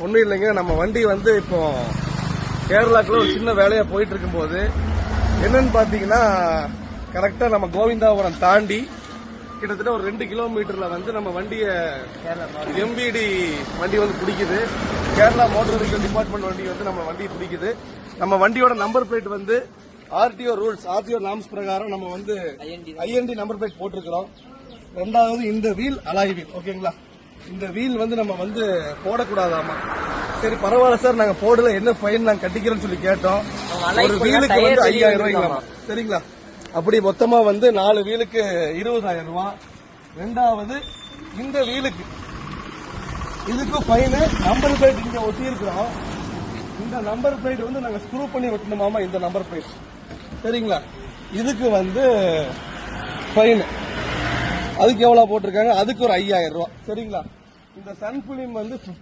ஒன்றும் இல்லைங்க, நம்ம வண்டி வந்து இப்போ கேரளாக்குள்ள ஒரு சின்ன வேலையா போயிட்டு இருக்கும்போது என்னன்னு பாத்தீங்கன்னா, கரெக்டா நம்ம கோவிந்தாபுரம் தாண்டி கிட்டத்தட்ட ஒரு 2 கிலோமீட்டர்ல வந்து நம்ம வண்டிய எம்பிடி வண்டி வந்து பிடிக்குது. கேரளா மோட்டார் வெஹிக்கிள் டிபார்ட்மெண்ட் வண்டி வந்து நம்ம வண்டியை பிடிக்குது. நம்ம வண்டியோட நம்பர் பிளேட் வந்து ஆர்டிஓ ரூல்ஸ், ஆர்டிஓ நாம்ஸ் பிரகாரம் நம்ம வந்து ஐஎன்டி நம்பர் பிளேட் போட்டிருக்கிறோம். ரெண்டாவது இந்த வீல் அலாய் வீல், ஓகேங்களா? இந்த வீல் வந்து நம்ம வந்து போடக்கூடாதாமா. சரி பரவாயில்ல சார், நாங்க போடல, என்ன ஃபைன் நாங்க கட்டிக்கிறோம்னு சொல்லி கேட்டோம். ஒரு வீலுக்கு வந்து 5000 ரூபாய்ங்களாமா. சரிங்களா? அப்படி மொத்தமா வந்து 4 வீலுக்கு 20,000 ரூபாய். ரெண்டாவது இந்த வீலுக்கு இதுக்கு ஃபைன். நம்பர் பிளேட் இங்க ஒட்டி இருக்கிறோம். இந்த நம்பர் பிளேட் வந்து நாங்க ஸ்க்ரூ பண்ணி ஒட்டணுமாமா. இந்த நம்பர் பிளேட் சரிங்களா? இதுக்கு வந்து ஃபைன். அதுக்கு எவ்வளவு போட்டிருக்காங்க? அதுக்கு ஒரு 5000 ரூபாய். சரிங்களா? இந்த சன் பிலிம் வந்து 50